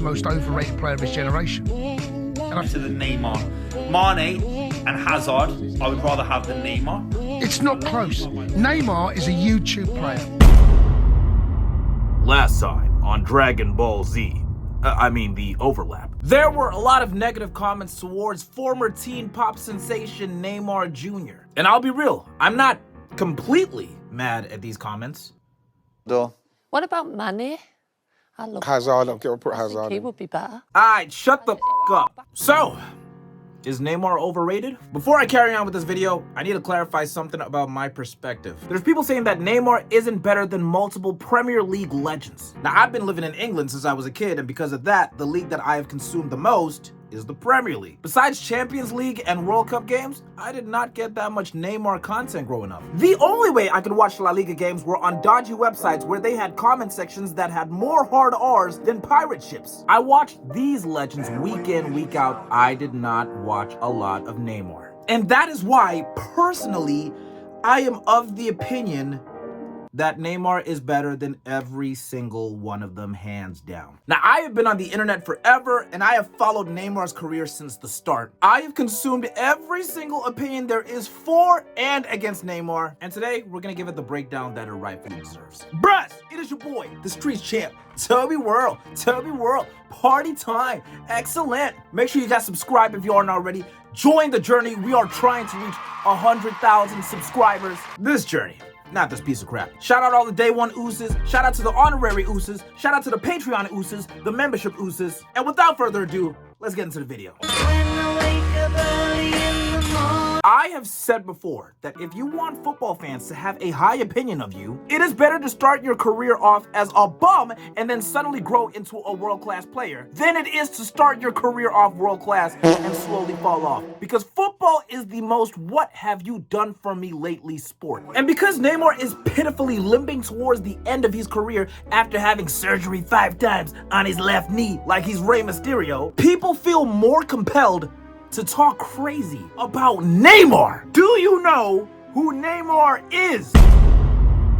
most overrated player of his generation. To the Neymar. Mane and Hazard, I would rather have than Neymar. It's not close. Neymar is a YouTube player. Last time on Dragon Ball Z, the overlap. There were a lot of negative comments towards former teen pop sensation Neymar Jr. And I'll be real, I'm not completely mad at these comments. What about Mane? Hazard, I'll put Hazard. He would be better. Alright, shut the f up. So, is Neymar overrated? Before I carry on with this video, I need to clarify something about my perspective. There's people saying that Neymar isn't better than multiple Premier League legends. Now, I've been living in England since I was a kid, and because of that, the league that I have consumed the most is the Premier League. Besides Champions League and World Cup games, I did not get that much Neymar content growing up. The only way I could watch La Liga games were on dodgy websites where they had comment sections that had more hard R's than pirate ships. I watched these legends week in, week out. I did not watch a lot of Neymar. And that is why, personally, I am of the opinion that Neymar is better than every single one of them, hands down. Now, I have been on the internet forever, and I have followed Neymar's career since the start. I have consumed every single opinion there is for and against Neymar, and today, we're gonna give it the breakdown that it rightfully deserves. Bruh, it is your boy, the streets champ, Toby World, party time, excellent. Make sure you guys subscribe if you aren't already. Join the journey. We are trying to reach 100,000 subscribers. This journey, not this piece of crap. Shout out all the day one ooses. Shout out to the honorary ooses. Shout out to the Patreon ooses, the membership ooses. And without further ado, let's get into the video. I have said before that if you want football fans to have a high opinion of you, it is better to start your career off as a bum and then suddenly grow into a world-class player than it is to start your career off world-class and slowly fall off. Because football is the most what have you done for me lately sport. And because Neymar is pitifully limping towards the end of his career after having surgery 5 times on his left knee like he's Rey Mysterio, people feel more compelled to talk crazy about Neymar. Do you know who Neymar is?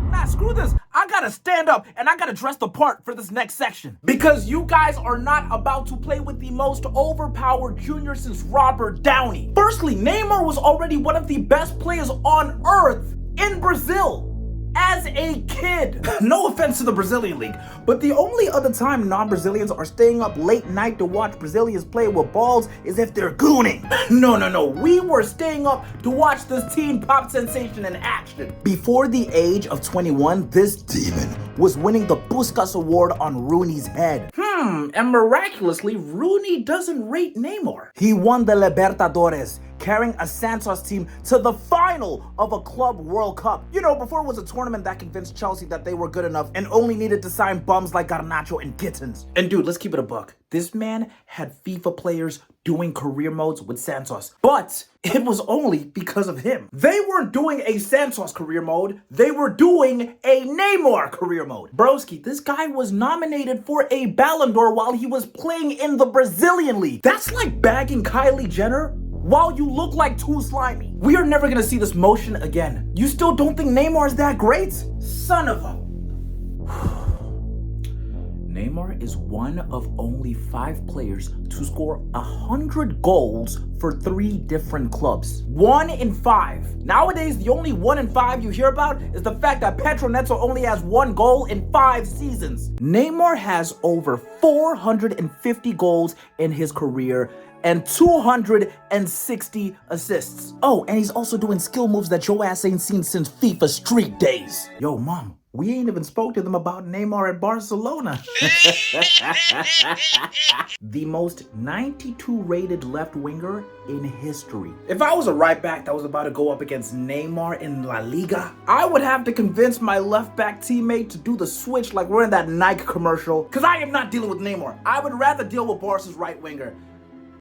Nah, screw this. I gotta stand up and I gotta dress the part for this next section. Because you guys are not about to play with the most overpowered junior since Robert Downey. Firstly, Neymar was already one of the best players on earth in Brazil as a kid. No offense to the Brazilian league, but the only other time non-Brazilians are staying up late night to watch Brazilians play with balls is if they're gooning. No. We were staying up to watch this teen pop sensation in action. Before the age of 21, this demon was winning the Puskas Award on Rooney's head. And miraculously, Rooney doesn't rate Neymar. He won the Libertadores, carrying a Santos team to the final of a Club World Cup. You know, before it was a tournament that convinced Chelsea that they were good enough and only needed to sign bums like Garnacho and Gittins. And dude, let's keep it a buck. This man had FIFA players doing career modes with Santos, but it was only because of him. They weren't doing a Santos career mode, they were doing a Neymar career mode. Broski, this guy was nominated for a Ballon d'Or while he was playing in the Brazilian league. That's like bagging Kylie Jenner while you look like too slimy. We are never gonna see this motion again. You still don't think Neymar is that great? Son of a... Neymar is one of only 5 players to score 100 goals for 3 different clubs. 1 in 5. Nowadays, the only 1 in 5 you hear about is the fact that Petro Neto only has 1 goal in 5 seasons. Neymar has over 450 goals in his career and 260 assists. Oh, and he's also doing skill moves that your ass ain't seen since FIFA Street days. Yo, mom, we ain't even spoke to them about Neymar at Barcelona. The most 92 rated left winger in history. If I was a right back that was about to go up against Neymar in La Liga, I would have to convince my left back teammate to do the switch like we're in that Nike commercial, because I am not dealing with Neymar. I would rather deal with Barca's right winger,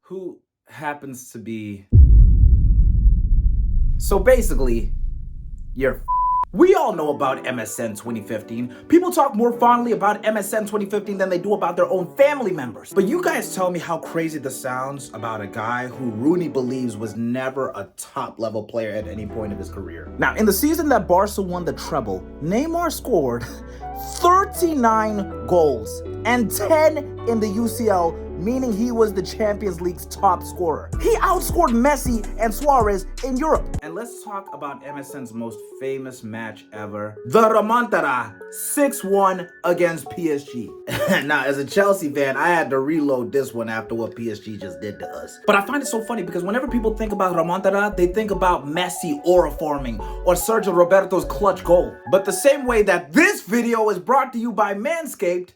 who happens to be... So basically, you're We all know about MSN 2015. People talk more fondly about MSN 2015 than they do about their own family members. But you guys tell me how crazy this sounds about a guy who Rooney believes was never a top-level player at any point of his career. Now, in the season that Barca won the treble, Neymar scored 39 goals, and 10 in the UCL, meaning he was the Champions League's top scorer. He outscored Messi and Suarez in Europe. And let's talk about MSN's most famous match ever, the remontada, 6-1 against PSG. Now, as a Chelsea fan, I had to reload this one after what PSG just did to us. But I find it so funny because whenever people think about remontada, they think about Messi aura forming or Sergio Roberto's clutch goal. But the same way that this video is brought to you by Manscaped,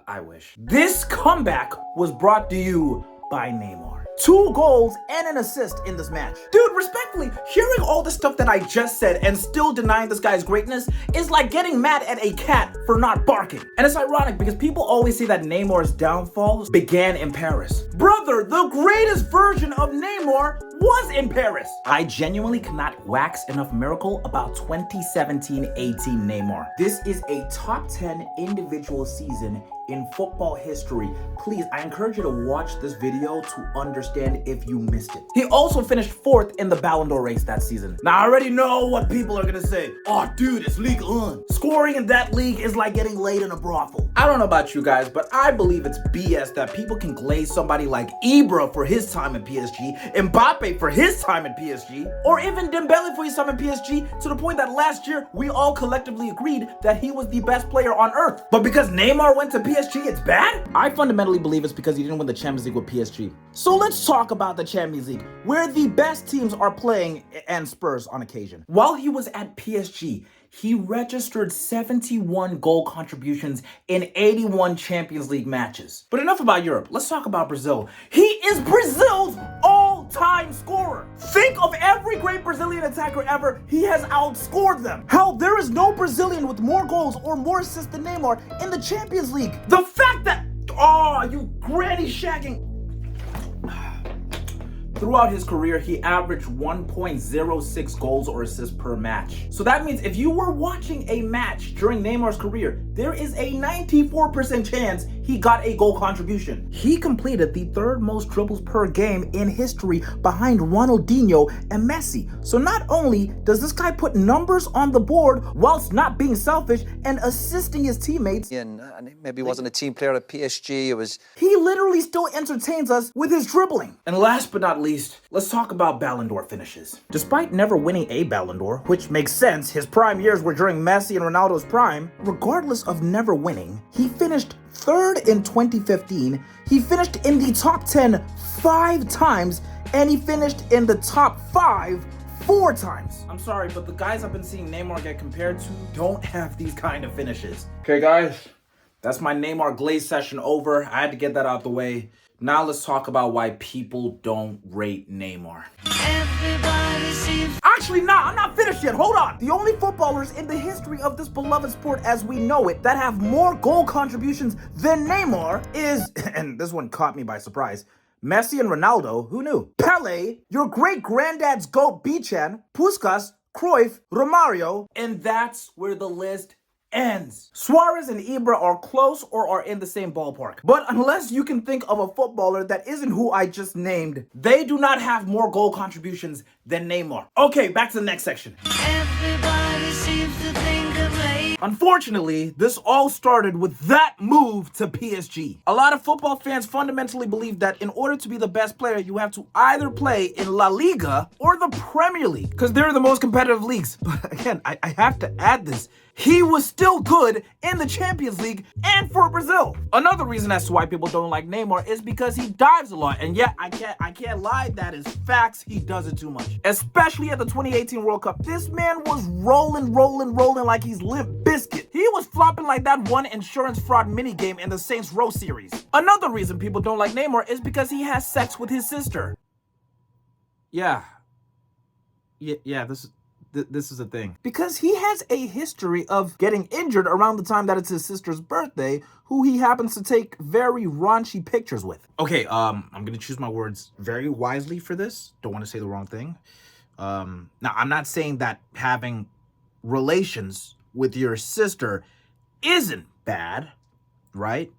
I wish. This comeback was brought to you by Neymar. 2 goals and an assist in this match. Dude, respectfully, hearing all the stuff that I just said and still denying this guy's greatness is like getting mad at a cat for not barking. And it's ironic because people always say that Neymar's downfall began in Paris. Brother, the greatest version of Neymar was in Paris. I genuinely cannot wax enough miracle about 2017-18 Neymar. This is a top 10 individual season in football history. Please, I encourage you to watch this video to understand if you missed it. He also finished 4th in the Ballon d'Or race that season. Now, I already know what people are gonna say. Oh, dude, it's Ligue 1. Scoring in that league is like getting laid in a brothel. I don't know about you guys, but I believe it's BS that people can glaze somebody like Ibra for his time in PSG, Mbappe for his time in PSG, or even Dembele for his time in PSG, to the point that last year, we all collectively agreed that he was the best player on earth. But because Neymar went to PSG, it's bad? I fundamentally believe it's because he didn't win the Champions League with PSG. So let's talk about the Champions League, where the best teams are playing, and Spurs on occasion. While he was at PSG, he registered 71 goal contributions in 81 Champions League matches. But enough about Europe. Let's talk about Brazil. He is Brazil's all-time scorer. Think of every great Brazilian attacker ever. He has outscored them. Hell, there is no Brazilian with more goals or more assists than Neymar in the Champions League. The fact that, oh, you granny shagging. Throughout his career, he averaged 1.06 goals or assists per match. So that means if you were watching a match during Neymar's career, there is a 94% chance he got a goal contribution. He completed the 3rd most dribbles per game in history behind Ronaldinho and Messi. So not only does this guy put numbers on the board whilst not being selfish and assisting his teammates, and maybe wasn't a team player at PSG. It was. He literally still entertains us with his dribbling. And last but not least, let's talk about Ballon d'Or finishes. Despite never winning a Ballon d'Or, which makes sense, his prime years were during Messi and Ronaldo's prime, regardless of never winning, he finished 3rd in 2015, he finished in the top 10 5 times, and he finished in the top 5 4 times. I'm sorry, but the guys I've been seeing Neymar get compared to don't have these kind of finishes. Okay, guys, that's my Neymar glaze session over. I had to get that out the way. Now let's talk about why people don't rate Neymar. Actually, nah, I'm not finished yet. Hold on. The only footballers in the history of this beloved sport as we know it that have more goal contributions than Neymar is, and this one caught me by surprise, Messi and Ronaldo. Who knew? Pele, your great-granddad's GOAT Bichan, Puskas, Cruyff, Romario, and that's where the list ends. Suarez and Ibra are close or are in the same ballpark. But unless you can think of a footballer that isn't who I just named, they do not have more goal contributions than Neymar. Okay, back to the next section. Everybody seems to think of me. Unfortunately, this all started with that move to PSG. A lot of football fans fundamentally believe that in order to be the best player, you have to either play in La Liga or the Premier League, because they're the most competitive leagues. But again, I have to add this. He was still good in the Champions League and for Brazil. Another reason as to why people don't like Neymar is because he dives a lot. And yeah, I can't lie, that is facts. He does it too much. Especially at the 2018 World Cup. This man was rolling like he's Limp Bizkit. He was flopping like that one insurance fraud minigame in the Saints Row series. Another reason people don't like Neymar is because he has sex with his sister. Yeah, this is a thing. Because he has a history of getting injured around the time that it's his sister's birthday, who he happens to take very raunchy pictures with. Okay, I'm gonna choose my words very wisely for this. Don't want to say the wrong thing. Now, I'm not saying that having relations with your sister isn't bad, right?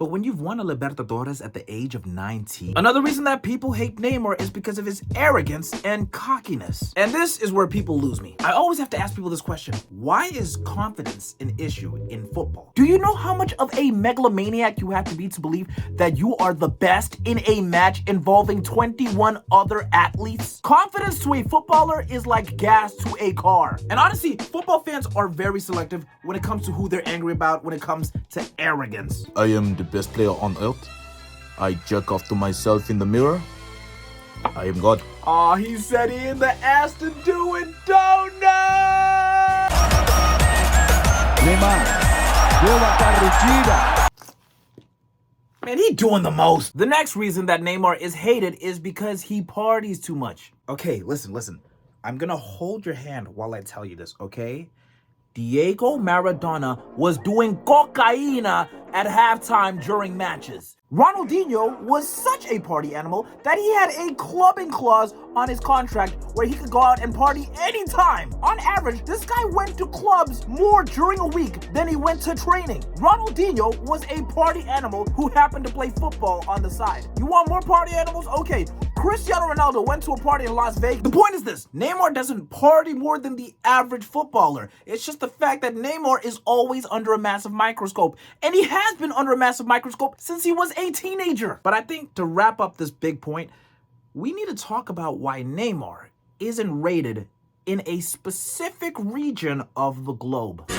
But when you've won a Libertadores at the age of 19, another reason that people hate Neymar is because of his arrogance and cockiness. And this is where people lose me. I always have to ask people this question. Why is confidence an issue in football? Do you know how much of a megalomaniac you have to be to believe that you are the best in a match involving 21 other athletes? Confidence to a footballer is like gas to a car. And honestly, football fans are very selective when it comes to who they're angry about when it comes to arrogance. I am the best player on earth. I jerk off to myself in the mirror. I am God. Aw, he said he in the Aston doing donuts! Neymar, build carruchida. Man, he doing the most. The next reason that Neymar is hated is because he parties too much. Okay, listen. I'm gonna hold your hand while I tell you this, okay? Diego Maradona was doing cocaína at halftime during matches. Ronaldinho was such a party animal that he had a clubbing clause on his contract where he could go out and party anytime. On average, this guy went to clubs more during a week than he went to training. Ronaldinho was a party animal who happened to play football on the side. You want more party animals? Okay. Cristiano Ronaldo went to a party in Las Vegas. The point is this, Neymar doesn't party more than the average footballer. It's just the fact that Neymar is always under a massive microscope. And he has been under a massive microscope since he was a teenager. But I think to wrap up this big point, we need to talk about why Neymar isn't rated in a specific region of the globe.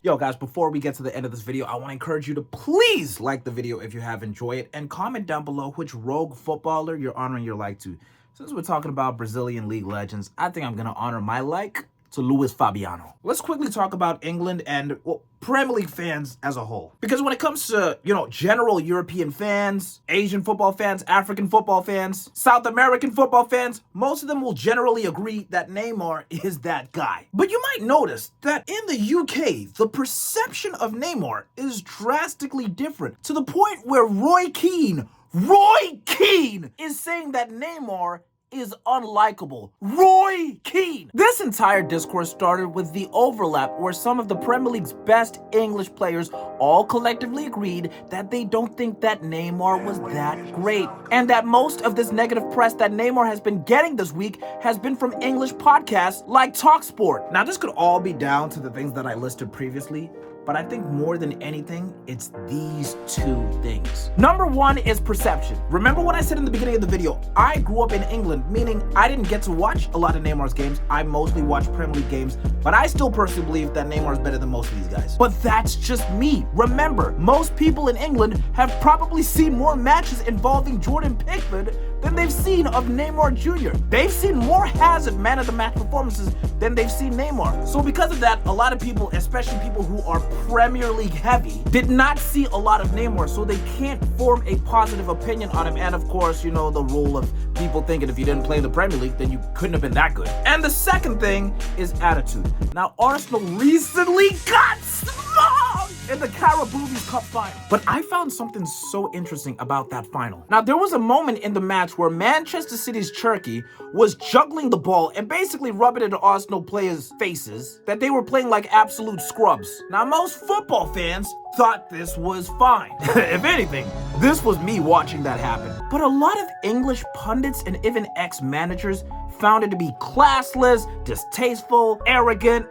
Yo guys, before we get to the end of this video, I want to encourage you to please like the video if you have enjoyed it and comment down below which rogue footballer you're honoring your like to. Since we're talking about Brazilian league legends, I think I'm going to honor my like to Luis Fabiano. Let's quickly talk about England and, well, Premier League fans as a whole. Because when it comes to, general European fans, Asian football fans, African football fans, South American football fans, most of them will generally agree that Neymar is that guy. But you might notice that in the UK, the perception of Neymar is drastically different to the point where Roy Keane is saying that Neymar is unlikable. Roy Keane! This entire discourse started with the overlap where some of the Premier League's best English players all collectively agreed that they don't think that Neymar was that great. And that most of this negative press that Neymar has been getting this week has been from English podcasts like TalkSport. Now, this could all be down to the things that I listed previously, but I think more than anything, it's these two things. Number one is perception. Remember what I said in the beginning of the video? I grew up in England, meaning I didn't get to watch a lot of Neymar's games. I mostly watched Premier League games, but I still personally believe that Neymar is better than most of these guys. But that's just me. Remember, most people in England have probably seen more matches involving Jordan Pickford than they've seen of Neymar Jr. They've seen more Hazard man of the match performances than they've seen Neymar. So because of that, a lot of people, especially people who are Premier League heavy, did not see a lot of Neymar, so they can't form a positive opinion on him. And of course, the rule of people thinking if you didn't play in the Premier League, then you couldn't have been that good. And the second thing is attitude. Now, Arsenal recently got smoked in the Carabao Cup final. But I found something so interesting about that final. Now, there was a moment in the match where Manchester City's Cherky was juggling the ball and basically rubbing it into Arsenal players' faces that they were playing like absolute scrubs. Now, most football fans thought this was fine. If anything, this was me watching that happen. But a lot of English pundits and even ex-managers found it to be classless, distasteful, arrogant.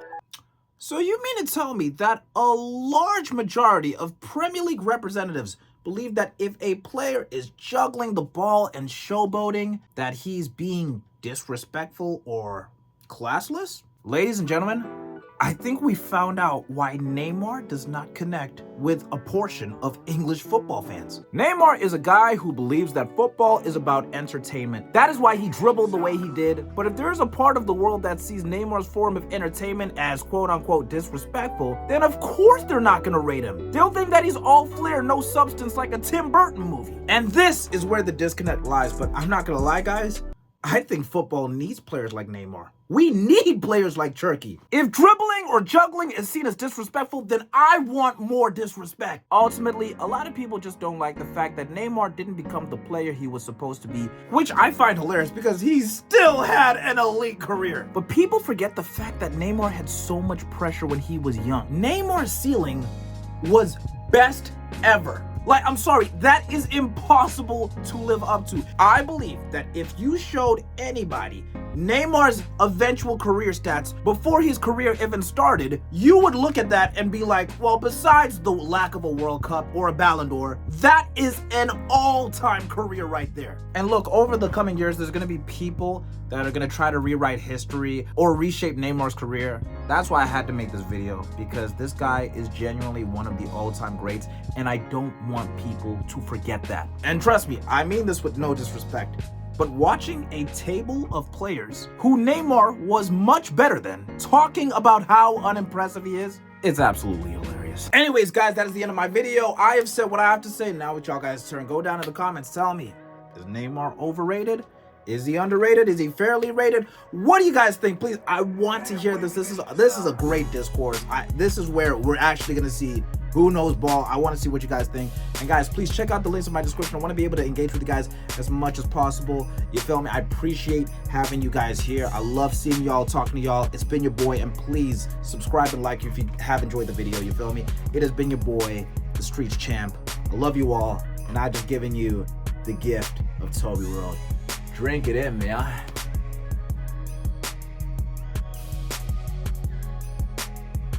So you mean to tell me that a large majority of Premier League representatives believe that if a player is juggling the ball and showboating, that he's being disrespectful or classless? Ladies and gentlemen, I think we found out why Neymar does not connect with a portion of English football fans. Neymar is a guy who believes that football is about entertainment. That is why he dribbled the way he did. But if there is a part of the world that sees Neymar's form of entertainment as quote-unquote disrespectful, then of course they're not gonna rate him. They'll think that he's all flair, no substance, like a Tim Burton movie. And this is where the disconnect lies. But I'm not gonna lie, guys, I think football needs players like Neymar. We need players like Turkey. If dribbling or juggling is seen as disrespectful, then I want more disrespect. Ultimately, a lot of people just don't like the fact that Neymar didn't become the player he was supposed to be, which I find hilarious because he still had an elite career. But people forget the fact that Neymar had so much pressure when he was young. Neymar's ceiling was best ever. Like, I'm sorry, that is impossible to live up to. I believe that if you showed anybody Neymar's eventual career stats before his career even started, you would look at that and be like, well, besides the lack of a World Cup or a Ballon d'Or, that is an all-time career right there. And look, over the coming years, there's gonna be people that are gonna try to rewrite history or reshape Neymar's career. That's why I had to make this video, because this guy is genuinely one of the all-time greats, and I don't want people to forget that. And trust me, I mean this with no disrespect, but watching a table of players who Neymar was much better than, talking about how unimpressive he is, it's absolutely hilarious. Anyways, guys, that is the end of my video. I have said what I have to say. Now it's y'all guys' turn. Go down in the comments. Tell me, is Neymar overrated? Is he underrated? Is he fairly rated? What do you guys think? Please, I want to hear this. This is a great discourse. This is where we're actually gonna see who knows ball. I want to see what you guys think. And guys, please check out the links in my description. I want to be able to engage with you guys as much as possible. You feel me? I appreciate having you guys here. I love seeing y'all, talking to y'all. It's been your boy, and please subscribe and like if you have enjoyed the video. You feel me? It has been your boy, the Streets Champ. I love you all, and I just given you the gift of Toby World. Drink it in, man.